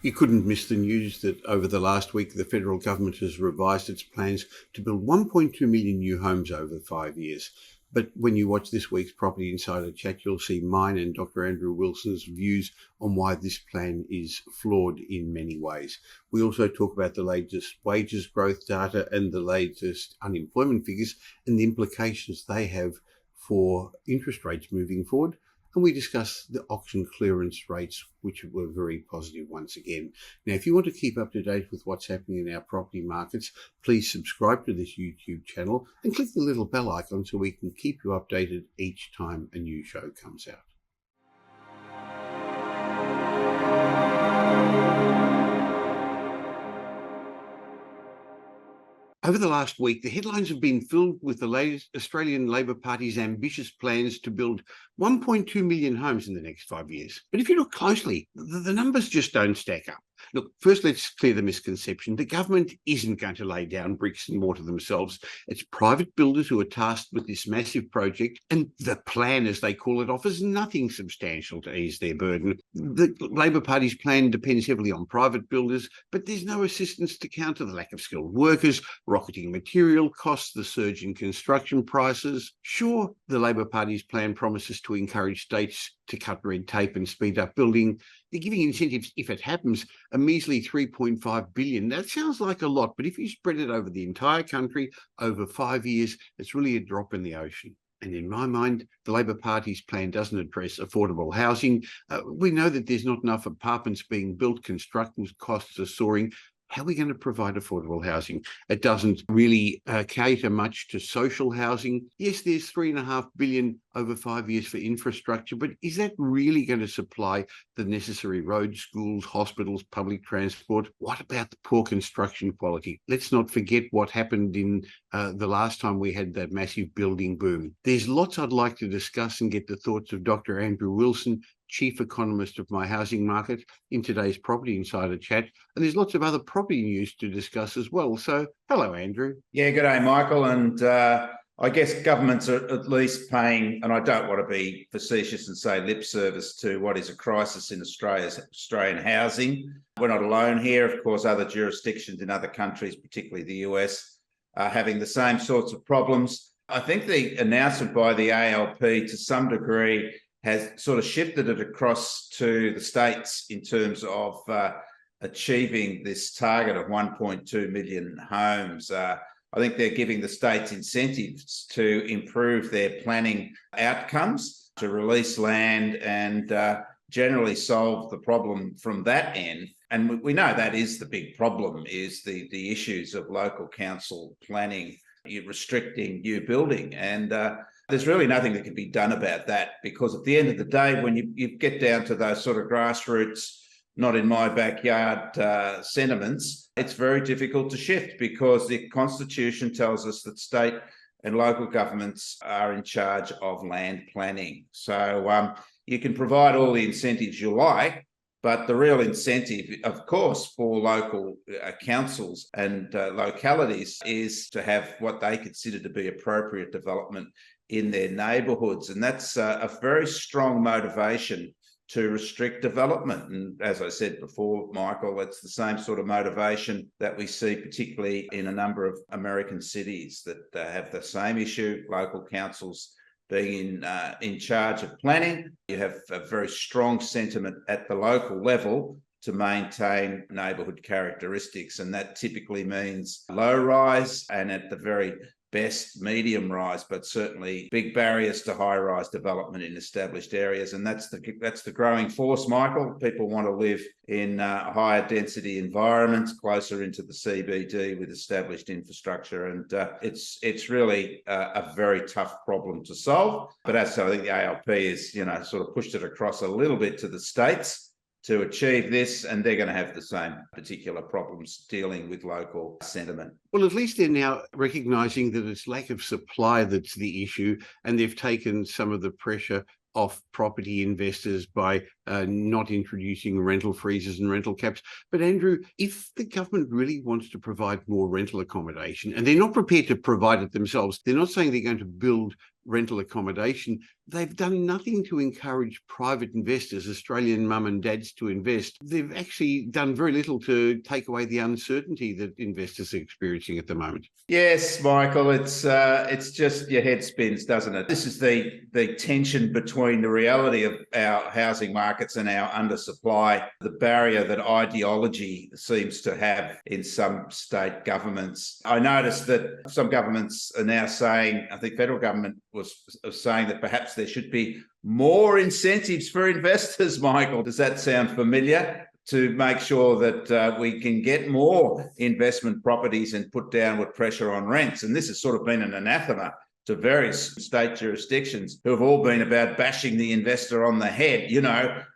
You couldn't miss the news that over the last week, the federal government has revised its plans to build 1.2 million new homes over 5 years. But when you watch this week's Property Insider Chat, you'll see mine and Dr. Andrew Wilson's views on why this plan is flawed in many ways. We also talk about the latest wages growth data and the latest unemployment figures and the implications they have for interest rates moving forward. And we discuss the auction clearance rates, which were very positive once again. Now, if you want to keep up to date with what's happening in our property markets, please subscribe to this YouTube channel and click the little bell icon so we can keep you updated each time a new show comes out. Over the last week, the headlines have been filled with the latest Australian Labor Party's ambitious plans to build 1.2 million homes in the next 5 years. But if you look closely, the numbers just don't stack up. Look, first let's clear the misconception. The government isn't going to lay down bricks and mortar themselves. It's private builders who are tasked with this massive project, and the plan, as they call it, offers nothing substantial to ease their burden. The Labor Party's plan depends heavily on private builders, but there's no assistance to counter the lack of skilled workers, rocketing material costs, the surge in construction prices. Sure, the Labor Party's plan promises to encourage states to cut red tape and speed up building. They're giving incentives, if it happens, a measly $3.5 billion. That sounds like a lot, but if you spread it over the entire country over 5 years, it's really a drop in the ocean. And in my mind, the Labor Party's plan doesn't address affordable housing. We know that there's not enough apartments being built, construction costs are soaring. How are we going to provide affordable housing? It doesn't really cater much to social housing. Yes, there's $3.5 billion over 5 years for infrastructure, but is that really going to supply the necessary roads, schools, hospitals, public transport? What about the poor construction quality? Let's not forget what happened in the last time we had that massive building boom. There's lots I'd like to discuss and get the thoughts of Dr. Andrew Wilson, Chief Economist of My Housing Market, in today's Property Insider Chat. And there's lots of other property news to discuss as well. So, hello, Andrew. Yeah, good day, Michael. And I guess governments are at least paying, and I don't want to be facetious and say lip service to what is a crisis in Australian housing. We're not alone here. Of course, other jurisdictions in other countries, particularly the US, are having the same sorts of problems. I think the announcement by the ALP to some degree has sort of shifted it across to the states in terms of achieving this target of 1.2 million homes. I think they're giving the states incentives to improve their planning outcomes, to release land and generally solve the problem from that end. And we know that is the big problem, is the issues of local council planning, restricting new building. And there's really nothing that can be done about that, because at the end of the day, when you get down to those sort of grassroots, not in my backyard sentiments, it's very difficult to shift, because the Constitution tells us that state and local governments are in charge of land planning. So you can provide all the incentives you like, but the real incentive, of course, for local councils and localities is to have what they consider to be appropriate development in their neighbourhoods. And that's a very strong motivation to restrict development. And as I said before, Michael, it's the same sort of motivation that we see particularly in a number of American cities that have the same issue, local councils being in charge of planning. You have a very strong sentiment at the local level to maintain neighbourhood characteristics, and that typically means low rise and at the very best medium rise, but certainly big barriers to high rise development in established areas. And that's the growing force, Michael. People want to live in higher density environments closer into the CBD with established infrastructure. And it's really a very tough problem to solve. But as I think the ALP is, sort of pushed it across a little bit to the states to achieve this, and they're going to have the same particular problems dealing with local sentiment. Well, at least they're now recognising that it's lack of supply that's the issue, and they've taken some of the pressure off property investors by not introducing rental freezes and rental caps. But Andrew, if the government really wants to provide more rental accommodation, and they're not prepared to provide it themselves, they're not saying they're going to build rental accommodation. They've done nothing to encourage private investors, Australian mum and dads, to invest. They've actually done very little to take away the uncertainty that investors are experiencing at the moment. Yes, Michael, it's just your head spins, doesn't it? This is the tension between the reality of our housing markets and our undersupply, the barrier that ideology seems to have in some state governments. I noticed that some governments are now saying, I think federal government was saying that perhaps there should be more incentives for investors, Michael. Does that sound familiar? To make sure that we can get more investment properties and put downward pressure on rents. And this has sort of been an anathema to various state jurisdictions who have all been about bashing the investor on the head.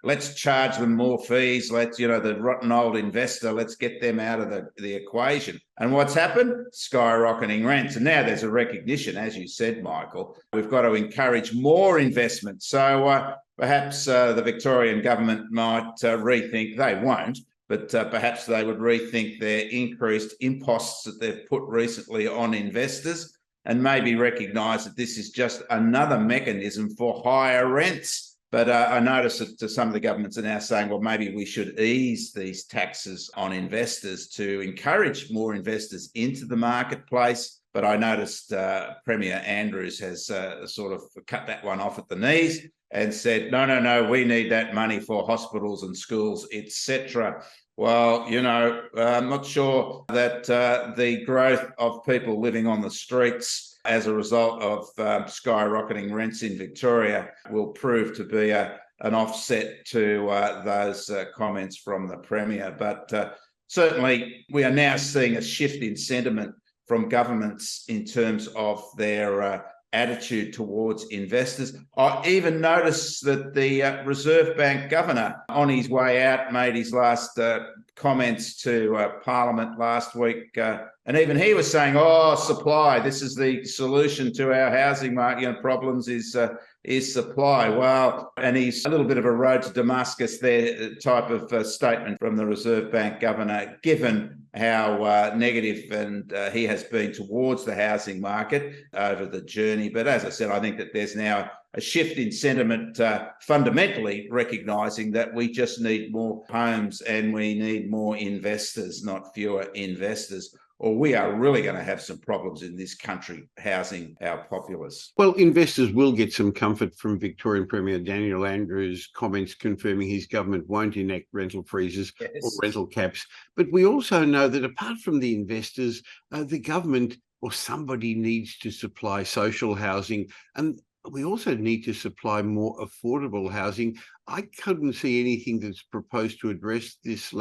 Let's charge them more fees. Let's, the rotten old investor, let's get them out of the equation. And what's happened? Skyrocketing rents. And now there's a recognition, as you said, Michael, we've got to encourage more investment. So perhaps the Victorian government might rethink, they won't, but perhaps they would rethink their increased imposts that they've put recently on investors, and maybe recognise that this is just another mechanism for higher rents. But I notice that some of the governments are now saying, well, maybe we should ease these taxes on investors to encourage more investors into the marketplace. But I noticed Premier Andrews has sort of cut that one off at the knees and said, no, we need that money for hospitals and schools, etc. Well, I'm not sure that the growth of people living on the streets as a result of skyrocketing rents in Victoria will prove to be an offset to those comments from the Premier. But certainly we are now seeing a shift in sentiment from governments in terms of their attitude towards investors. I even noticed that the Reserve Bank governor on his way out made his last comments to Parliament last week. And even he was saying, supply, this is the solution to our housing market problems is supply. Well, and he's a little bit of a road to Damascus there type of statement from the Reserve Bank governor, given how negative and he has been towards the housing market over the journey. But as I said, I think that there's now a shift in sentiment, fundamentally recognising that we just need more homes and we need more investors, not fewer investors, or we are really going to have some problems in this country housing our populace. Well, investors will get some comfort from Victorian Premier Daniel Andrews' comments confirming his government won't enact rental freezes or rental caps. But we also know that apart from the investors, the government or somebody needs to supply social housing, and we also need to supply more affordable housing. I couldn't see anything that's proposed to address this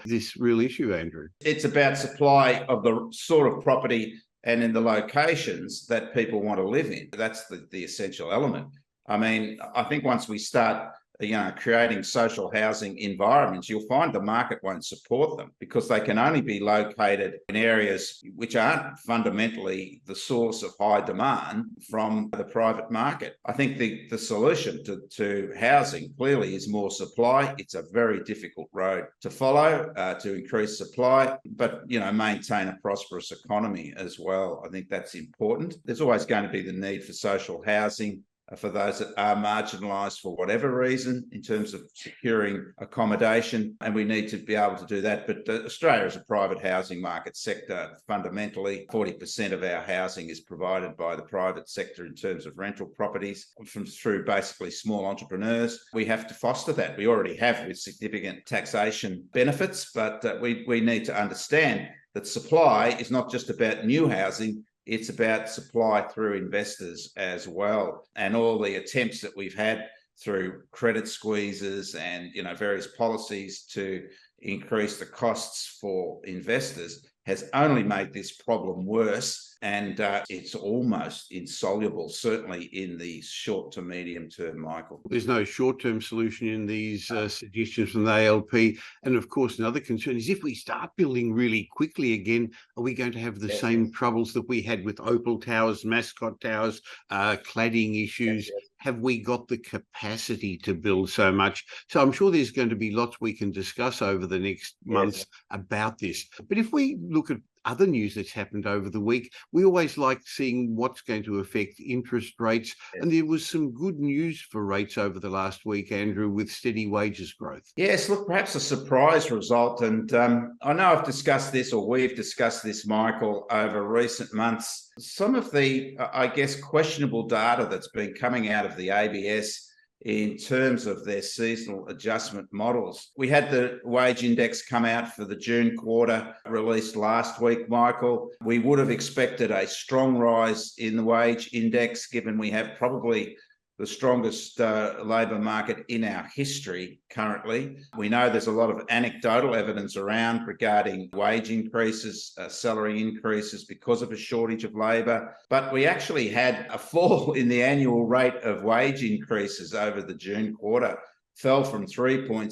this real issue, Andrew. It's about supply of the sort of property and in the locations that people want to live in. That's the essential element. I mean, I think once we start creating social housing environments, you'll find the market won't support them because they can only be located in areas which aren't fundamentally the source of high demand from the private market. I think the solution to housing clearly is more supply. It's a very difficult road to follow to increase supply, but maintain a prosperous economy as well. I think that's important. There's always going to be the need for social housing for those that are marginalised for whatever reason in terms of securing accommodation, and we need to be able to do that. But Australia is a private housing market sector. Fundamentally, 40% of our housing is provided by the private sector in terms of rental properties through basically small entrepreneurs. We have to foster that. We already have with significant taxation benefits, but we need to understand that supply is not just about new housing. It's about supply through investors as well. And all the attempts that we've had through credit squeezes and various policies to increase the costs for investors has only made this problem worse. And it's almost insoluble, certainly in the short to medium term, Michael. There's no short-term solution in these suggestions from the ALP. And of course, another concern is if we start building really quickly again, are we going to have the same troubles that we had with Opal Towers, Mascot Towers, cladding issues? Have we got the capacity to build so much? So I'm sure there's going to be lots we can discuss over the next months about this. But if we look at other news that's happened over the week, we always like seeing what's going to affect interest rates. And there was some good news for rates over the last week, Andrew, with steady wages growth. Yes, look, perhaps a surprise result. And I know I've discussed this, or we've discussed this, Michael, over recent months. Some of the, I guess, questionable data that's been coming out of the ABS in terms of their seasonal adjustment models. We had the wage index come out for the June quarter, released last week, Michael. We would have expected a strong rise in the wage index, given we have probably the strongest labour market in our history currently. We know there's a lot of anecdotal evidence around regarding wage increases, salary increases because of a shortage of labour. But we actually had a fall in the annual rate of wage increases over the June quarter, fell from 3.7%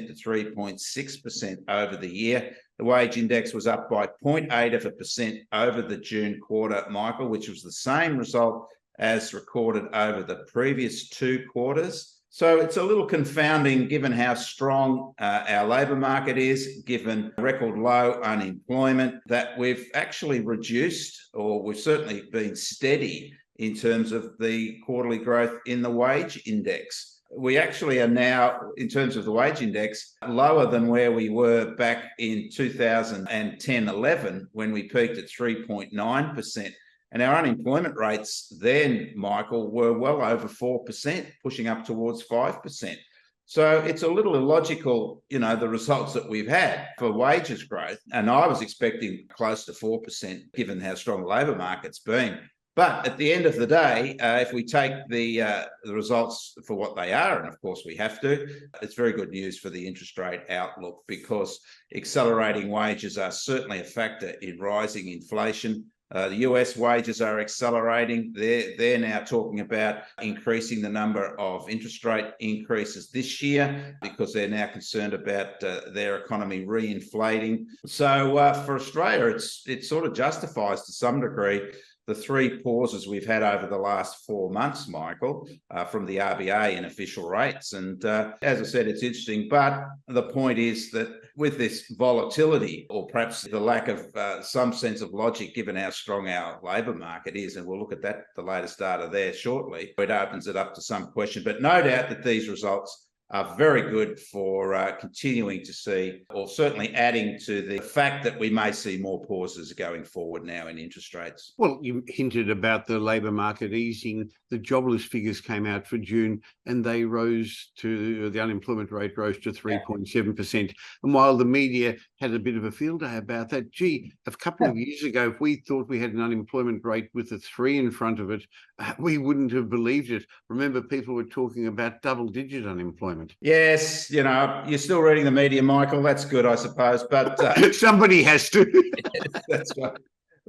to 3.6% over the year. The wage index was up by 0.8% over the June quarter, Michael, which was the same result as recorded over the previous two quarters. So it's a little confounding given how strong our labour market is, given record low unemployment, that we've actually reduced, or we've certainly been steady in terms of the quarterly growth in the wage index. We actually are now, in terms of the wage index, lower than where we were back in 2010-11 when we peaked at 3.9%. And our unemployment rates then, Michael, were well over 4%, pushing up towards 5%. So it's a little illogical, the results that we've had for wages growth. And I was expecting close to 4%, given how strong the labour market's been. But at the end of the day, if we take the results for what they are, and of course we have to, it's very good news for the interest rate outlook, because accelerating wages are certainly a factor in rising inflation. The US wages are accelerating. They're now talking about increasing the number of interest rate increases this year because they're now concerned about their economy reinflating. So for Australia, it sort of justifies to some degree the three pauses we've had over the last 4 months, Michael, from the RBA in official rates. And as I said, it's interesting. But the point is that with this volatility, or perhaps the lack of some sense of logic, given how strong our labour market is, and we'll look at that, the latest data there shortly, it opens it up to some question. But no doubt that these results are very good for continuing to see, or certainly adding to the fact that we may see more pauses going forward now in interest rates. Well, you hinted about the labour market easing. The jobless figures came out for June, and they the unemployment rate rose to 3.7%. And while the media had a bit of a field day about that, a couple of years ago, if we thought we had an unemployment rate with a 3 in front of it, we wouldn't have believed it. Remember, people were talking about double-digit unemployment. Yes, you're still reading the media, Michael. That's good, I suppose. But somebody has to. That's right.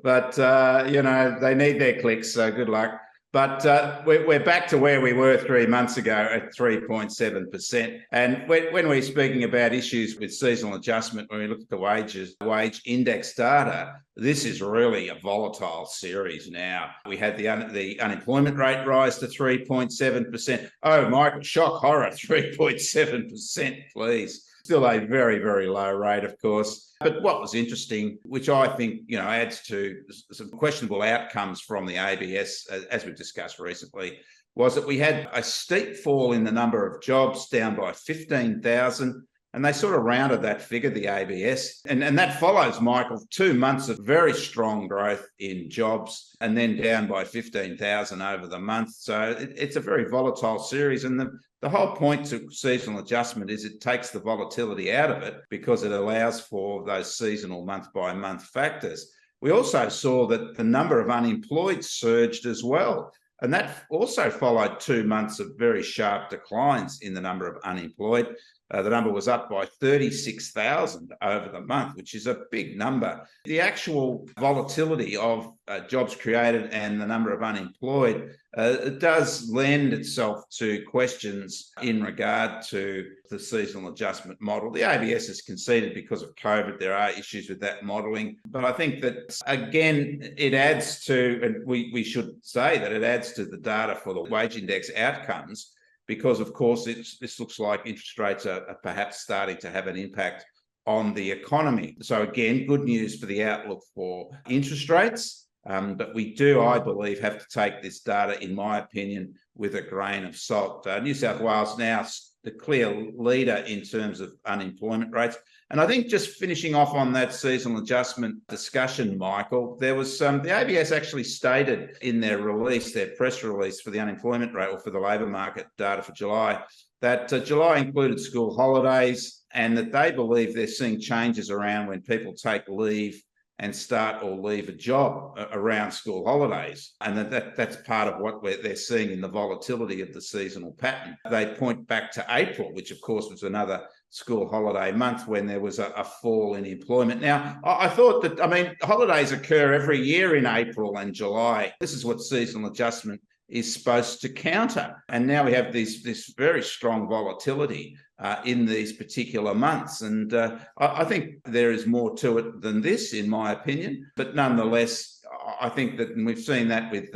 But they need their clicks, so good luck. But we're back to where we were 3 months ago at 3.7%. And when we're speaking about issues with seasonal adjustment, when we look at the wage index data, this is really a volatile series now. We had the unemployment rate rise to 3.7%. Oh, Michael, shock, horror, 3.7%, please. Still a very, very low rate, of course. But what was interesting, which I think, adds to some questionable outcomes from the ABS, as we've discussed recently, was that we had a steep fall in the number of jobs, down by 15,000. And they sort of rounded that figure, the ABS. And that follows, Michael, 2 months of very strong growth in jobs, and then down by 15,000 over the month. So it's a very volatile series. And the whole point to seasonal adjustment is it takes the volatility out of it, because it allows for those seasonal month-by-month factors. We also saw that the number of unemployed surged as well. And that also followed 2 months of very sharp declines in the number of unemployed. the number was up by 36,000 over the month, which is a big number. The actual volatility of jobs created and the number of unemployed it does lend itself to questions in regard to the seasonal adjustment model. The ABS has conceded because of COVID there are issues with that modelling, but I think that again it adds to, and we should say that it adds to the data for the wage index outcomes, because of course this looks like interest rates are perhaps starting to have an impact on the economy. So again, good news for the outlook for interest rates. But we do, I believe, have to take this data, in my opinion, with a grain of salt. New South Wales now the clear leader in terms of unemployment rates. And I think just finishing off on that seasonal adjustment discussion, Michael, there was the ABS actually stated in their release, their press release for the unemployment rate or for the labour market data for July, that July included school holidays and that they believe they're seeing changes around when people take leave and start or leave a job around school holidays. And that's part of what they're seeing in the volatility of the seasonal pattern. They point back to April, which of course was another school holiday month when there was a fall in employment. Now, I thought that, holidays occur every year in April and July. This is what seasonal adjustment is supposed to counter. And now we have this very strong volatility in these particular months. And I think there is more to it than this, in my opinion. But nonetheless, I think that, and we've seen that with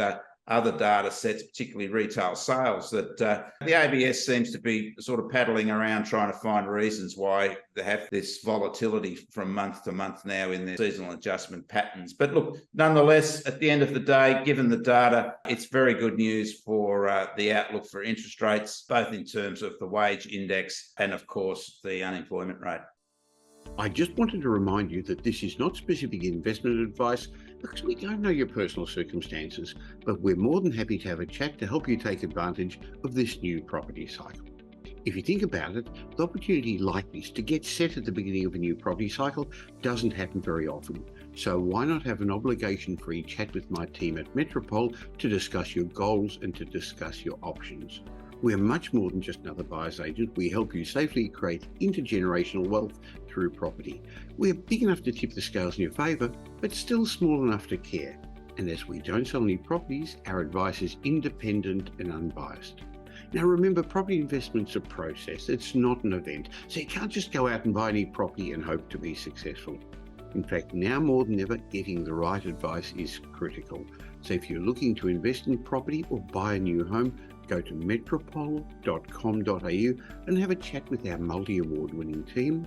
other data sets, particularly retail sales, that the ABS seems to be sort of paddling around trying to find reasons why they have this volatility from month to month now in their seasonal adjustment patterns. But look, nonetheless, at the end of the day, given the data, it's very good news for the outlook for interest rates, both in terms of the wage index and, of course, the unemployment rate. I just wanted to remind you that this is not specific investment advice because we don't know your personal circumstances, but we're more than happy to have a chat to help you take advantage of this new property cycle. If you think about it, the opportunity like this to get set at the beginning of a new property cycle doesn't happen very often. So why not have an obligation-free chat with my team at Metropole to discuss your goals and to discuss your options. We're much more than just another buyer's agent. We help you safely create intergenerational wealth through property. We're big enough to tip the scales in your favour, but still small enough to care. And as we don't sell any properties, our advice is independent and unbiased. Now remember, property investment's a process. It's not an event. So you can't just go out and buy any property and hope to be successful. In fact, now more than ever, getting the right advice is critical. So if you're looking to invest in property or buy a new home, go to metropole.com.au and have a chat with our multi-award winning team.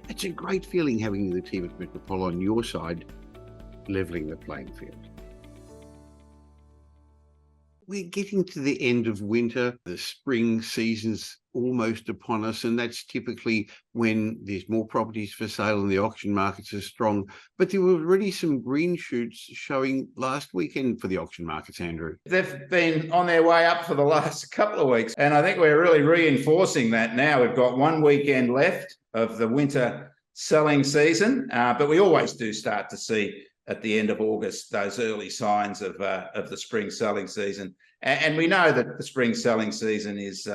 It's a great feeling having the team at Metropole on your side, levelling the playing field. We're getting to the end of winter. The spring season's almost upon us, and that's typically when there's more properties for sale and the auction markets are strong. But there were already some green shoots showing last weekend for the auction markets, Andrew. They've been on their way up for the last couple of weeks, and I think we're really reinforcing that now. We've got one weekend left of the winter selling season, but we always do start to see at the end of August those early signs of the spring selling season. And we know that the spring selling season is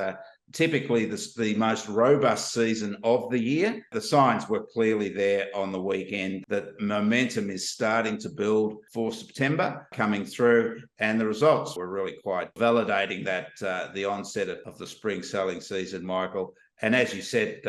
typically the most robust season of the year. The signs were clearly there on the weekend that momentum is starting to build for September coming through, and the results were really quite validating that the onset of the spring selling season, Michael. And as you said,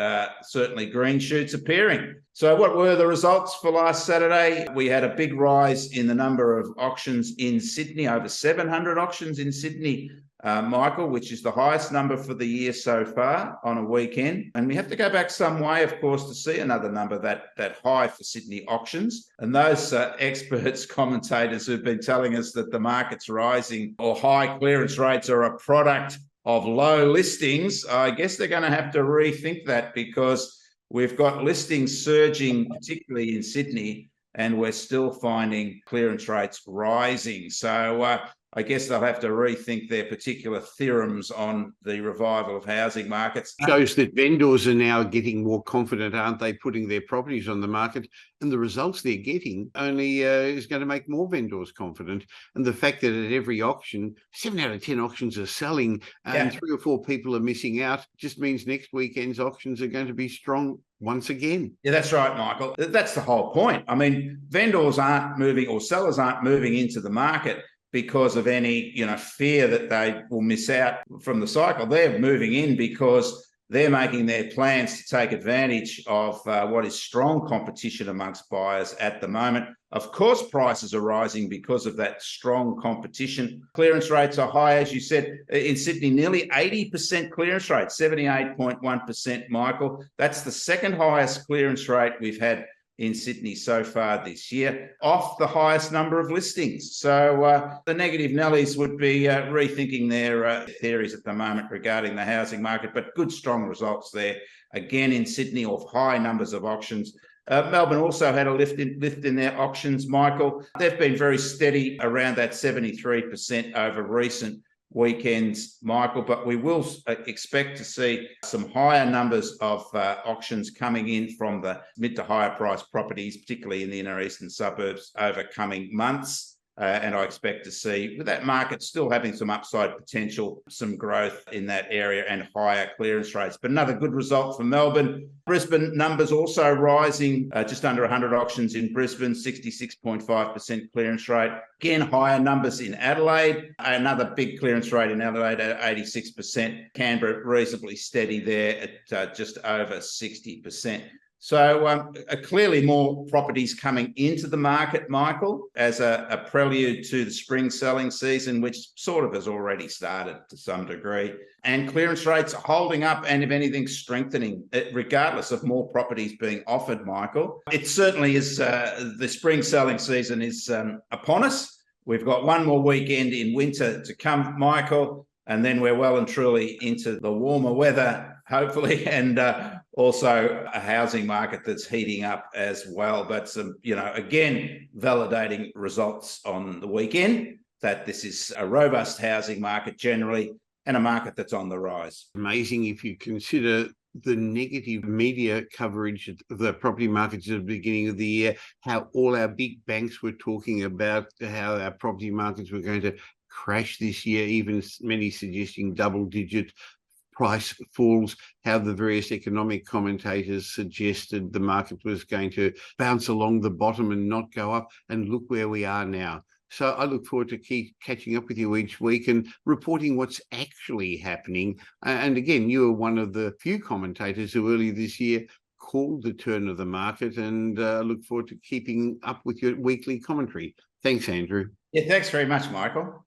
certainly green shoots appearing. So what were the results for last Saturday? We had a big rise in the number of auctions in Sydney, over 700 auctions in Sydney, Michael, which is the highest number for the year so far on a weekend. And we have to go back some way, of course, to see another number that high for Sydney auctions. And those experts, commentators who've been telling us that the market's rising or high clearance rates are a product of low listings, I guess they're going to have to rethink that, because we've got listings surging, particularly in Sydney, and we're still finding clearance rates rising. So I guess they'll have to rethink their particular theorems on the revival of housing markets. Shows that vendors are now getting more confident, aren't they, putting their properties on the market, and the results they're getting only is going to make more vendors confident. And the fact that at every auction, 7 out of 10 auctions are selling and 3 or 4 people are missing out just means next weekend's auctions are going to be strong once again. Yeah, that's right, Michael. That's the whole point. I mean, vendors aren't moving, or sellers aren't moving into the market because of any, fear that they will miss out from the cycle. They're moving in because they're making their plans to take advantage of what is strong competition amongst buyers at the moment. Of course, prices are rising because of that strong competition. Clearance rates are high, as you said, in Sydney, nearly 80% clearance rate, 78.1%, Michael. That's the second highest clearance rate we've had in Sydney so far this year, off the highest number of listings. So the negative Nellies would be rethinking their theories at the moment regarding the housing market, but good, strong results there. Again, in Sydney, off high numbers of auctions. Melbourne also had a lift in their auctions, Michael. They've been very steady around that 73% over recent weekends, Michael, but we will expect to see some higher numbers of auctions coming in from the mid to higher priced properties, particularly in the inner eastern suburbs, over coming months. And I expect to see, with that market still having some upside potential, some growth in that area and higher clearance rates. But another good result for Melbourne. Brisbane numbers also rising, just under 100 auctions in Brisbane, 66.5% clearance rate. Again, higher numbers in Adelaide, another big clearance rate in Adelaide at 86%. Canberra reasonably steady there at just over 60%. So clearly more properties coming into the market, Michael, as a prelude to the spring selling season, which sort of has already started to some degree. And clearance rates are holding up and, if anything, strengthening, regardless of more properties being offered, Michael. It certainly is, the spring selling season is upon us. We've got one more weekend in winter to come, Michael, and then we're well and truly into the warmer weather, hopefully, and also a housing market that's heating up as well. But again, validating results on the weekend that this is a robust housing market generally and a market that's on the rise. Amazing if you consider the negative media coverage of the property markets at the beginning of the year, how all our big banks were talking about how our property markets were going to crash this year, even many suggesting double-digit price falls, how the various economic commentators suggested the market was going to bounce along the bottom and not go up, and look where we are now. So I look forward to keep catching up with you each week and reporting what's actually happening. And again, you are one of the few commentators who earlier this year called the turn of the market, and I look forward to keeping up with your weekly commentary. Thanks, Andrew. Yeah, thanks very much, Michael.